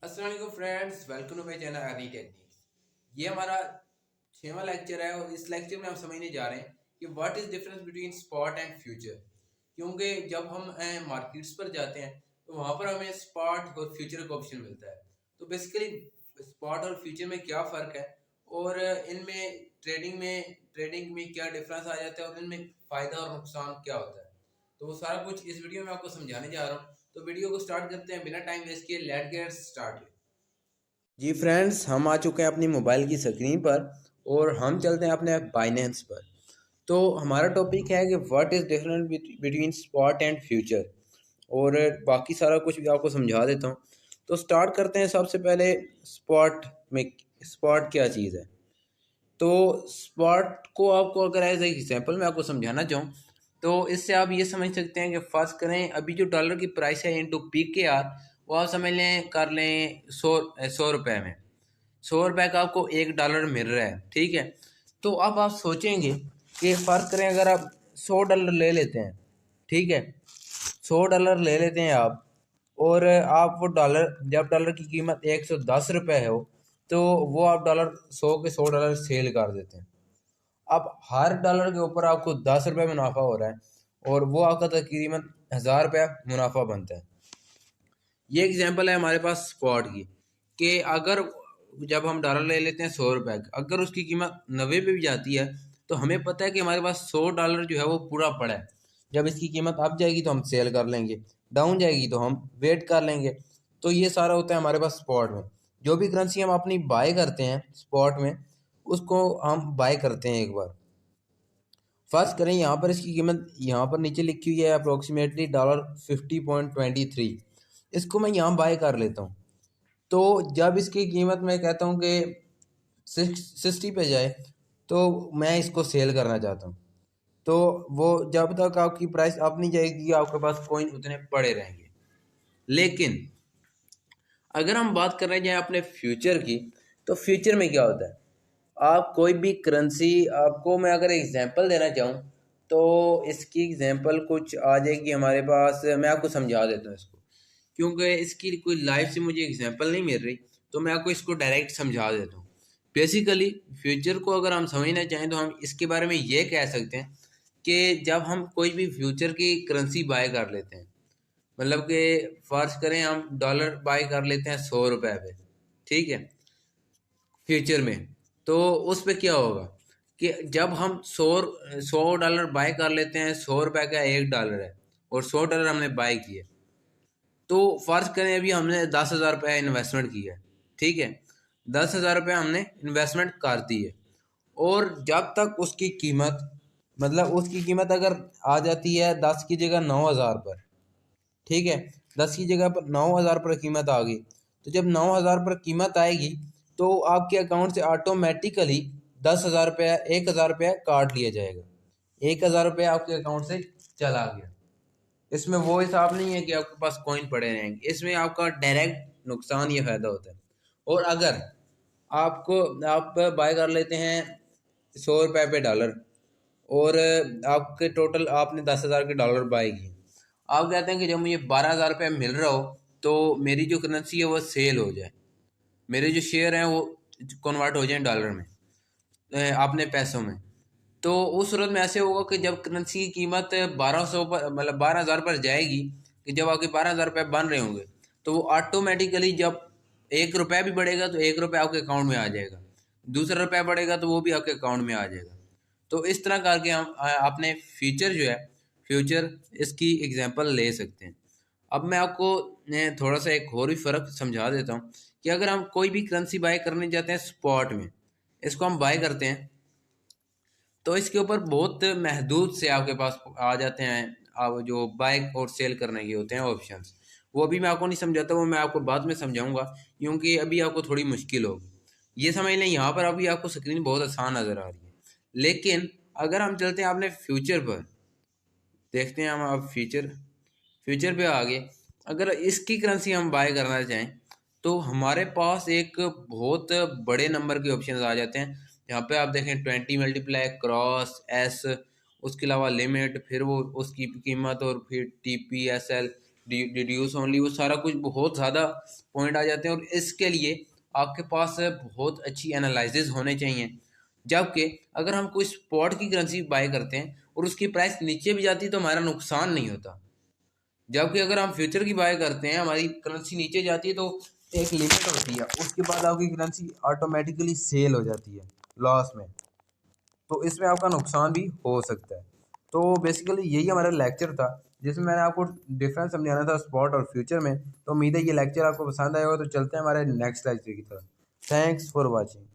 अस्सलाम वालेकुम friends, welcome to my channel earning techniques. ये हमारा 6वां लेक्चर है और इस लेक्चर में हम समझने जा रहे हैं कि what is difference between spot and future. क्योंकि जब हम मार्केट्स पर जाते हैं तो वहाँ पर हमें स्पॉट और फ्यूचर का ऑप्शन मिलता है। तो बेसिकली स्पॉट और फ्यूचर में क्या फ़र्क है और इनमें ट्रेडिंग में क्या डिफरेंस आ जाता है और इनमें फ़ायदा और नुकसान क्या होता है, तो वो सारा कुछ इस वीडियो में आपको समझाने जा रहा हूँ। तो वीडियो को स्टार्ट करते हैं बिना टाइम वेस्ट किए। Let's get started. जी फ्रेंड्स, हम आ चुके हैं अपनी मोबाइल की स्क्रीन पर और हम चलते हैं अपने बाइनेंस पर। तो हमारा टॉपिक है कि what is difference between spot and future, और बाकी सारा कुछ भी आपको समझा देता हूँ। तो स्टार्ट करते हैं सबसे पहले स्पॉट में। स्पॉट क्या चीज़ है? तो स्पॉट को आपको अगर एज एग्जाम्पल मैं आपको समझाना चाहूँ तो इससे आप ये समझ सकते हैं कि फर्ज करें अभी जो डॉलर की प्राइस है इंटू पी के आर, वो आप समझ लें कर लें 100 रुपये में। 100 रुपये का आपको $1 मिल रहा है, ठीक है। तो अब आप सोचेंगे कि फ़र्क करें अगर आप $100 ले लेते हैं, ठीक है। $100 ले लेते हैं आप, और आप वो डॉलर जब डॉलर की कीमत 110 रुपये हो तो वो आप डॉलर 100 सेल कर देते हैं। अब हर डॉलर के ऊपर आपको 10 रुपये मुनाफा हो रहा है और वो आपका तकरीबन 1000 रुपया मुनाफा बनता है। ये एग्जांपल है हमारे पास स्पॉट की, कि अगर जब हम डॉलर ले लेते हैं 100 रुपये का, अगर उसकी कीमत 90 पे भी जाती है तो हमें पता है कि हमारे पास $100 जो है वो पूरा पड़ा है। जब इसकी कीमत अप जाएगी तो हम सेल कर लेंगे, डाउन जाएगी तो हम वेट कर लेंगे। तो ये सारा होता है हमारे पास स्पॉट में। जो भी करेंसी हम अपनी बाय करते हैं स्पॉट में, उसको हम बाय करते हैं एक बार। फर्स्ट करें यहाँ पर इसकी कीमत यहाँ पर नीचे लिखी हुई है अप्रोक्सीमेटली $50.23। इसको मैं यहाँ बाय कर लेता हूँ। तो जब इसकी कीमत मैं कहता हूँ कि 60 पे जाए तो मैं इसको सेल करना चाहता हूँ। तो वो जब तक आपकी प्राइस अप नहीं जाएगी आपके पास कॉइन उतने पड़े रहेंगे। लेकिन अगर हम बात कर रहे हैं अपने फ्यूचर की, तो फ्यूचर में क्या होता है? आप कोई भी करेंसी, आपको मैं अगर एग्जांपल देना चाहूँ तो इसकी एग्जांपल कुछ आ जाएगी हमारे पास। मैं आपको समझा देता हूँ इसको, क्योंकि इसकी कोई लाइव से मुझे एग्जांपल नहीं मिल रही, तो मैं आपको इसको डायरेक्ट समझा देता हूँ। बेसिकली फ्यूचर को अगर हम समझना चाहें तो हम इसके बारे में ये कह सकते हैं कि जब हम कोई भी फ्यूचर की करेंसी बाय कर लेते हैं, मतलब कि फर्ज करें हम डॉलर बाय कर लेते हैं 100 रुपये पे, ठीक है, फ्यूचर में। तो उस पे क्या होगा कि जब हम 100 डॉलर बाय कर लेते हैं, 100 रुपये का $1 है और $100 हमने बाय किए। तो फर्ज करें अभी हमने 10,000 रुपये इन्वेस्टमेंट किया है, ठीक है। 10,000 रुपये हमने इन्वेस्टमेंट कर दी है, और जब तक उसकी कीमत, मतलब उसकी कीमत अगर आ जाती है 10 की जगह 9,000 पर, ठीक है, 10 की जगह पर 9,000 पर कीमत आ गई। तो जब 9,000 पर कीमत आएगी तो आपके अकाउंट से ऑटोमेटिकली 10,000 रुपया, 1,000 रुपया काट लिया जाएगा। 1,000 रुपया आपके अकाउंट से चला गया। इसमें वो हिसाब नहीं है कि आपके पास कॉइन पड़े रहेंगे, इसमें आपका डायरेक्ट नुकसान या फायदा होता है। और अगर आपको आप बाय कर लेते हैं 100 रुपये पे डॉलर, और आपके टोटल आपने 10,000 के डॉलर बाय किए, आप कहते हैं कि जब मुझे 12,000 रुपये मिल रहा हो तो मेरी जो करेंसी है वो सेल हो जाए, मेरे जो शेयर हैं वो कन्वर्ट हो जाए डॉलर में, अपने पैसों में। तो उस सूरत में ऐसे होगा कि जब करेंसी की कीमत 1200 पर, मतलब 12,000 पर जाएगी, कि जब आपके 12,000 रुपये बन रहे होंगे, तो वो ऑटोमेटिकली जब $1 भी बढ़ेगा तो $1 आपके अकाउंट में आ जाएगा, दूसरा रुपया बढ़ेगा तो वो भी आपके अकाउंट में आ जाएगा। तो इस तरह करके हम अपने फ्यूचर जो है, फ्यूचर इसकी एग्जांपल ले सकते हैं। अब मैं आपको थोड़ा सा एक और भी फ़र्क समझा देता हूँ कि अगर हम कोई भी करेंसी बाय करने जाते हैं स्पॉट में, इसको हम बाय करते हैं, तो इसके ऊपर बहुत महदूद से आपके पास आ जाते हैं आप जो बाय और सेल करने के होते हैं ऑप्शंस। वो अभी मैं आपको नहीं समझाता, वो मैं आपको बाद में समझाऊंगा, क्योंकि अभी आपको थोड़ी मुश्किल होगी। ये समझ लें यहाँ पर अभी आपको स्क्रीन बहुत आसान नज़र आ रही है। लेकिन अगर हम चलते हैं अपने फ्यूचर पर, देखते हैं हम अब फ्यूचर फ्यूचर पे आगे, अगर इसकी करेंसी हम बाय करना चाहें तो हमारे पास एक बहुत बड़े नंबर के ऑप्शन आ जाते हैं। यहाँ पे आप देखें 20 मल्टीप्लाई, क्रॉस, एस, उसके अलावा लिमिट, फिर वो उसकी कीमत, और फिर TP, SL, रिड्यूस ओनली, वो सारा कुछ बहुत ज़्यादा पॉइंट आ जाते हैं, और इसके लिए आपके पास बहुत अच्छी एनालिसिस होने चाहिए। जबकि अगर हम कोई स्पॉट की करेंसी बाय करते हैं और उसकी प्राइस नीचे भी जाती है तो हमारा नुकसान नहीं होता। जबकि अगर हम फ्यूचर की बाय करते हैं, हमारी करेंसी नीचे जाती है तो एक लिमिट होती है, उसके बाद आपकी करेंसी ऑटोमेटिकली सेल हो जाती है लॉस में, तो इसमें आपका नुकसान भी हो सकता है। तो बेसिकली यही हमारा लेक्चर था जिसमें मैंने आपको डिफरेंस समझाना था स्पॉट और फ्यूचर में। तो उम्मीद है ये लेक्चर आपको पसंद आएगा। तो चलते हैं हमारे नेक्स्ट लेक्चर की तरफ। Thanks for watching.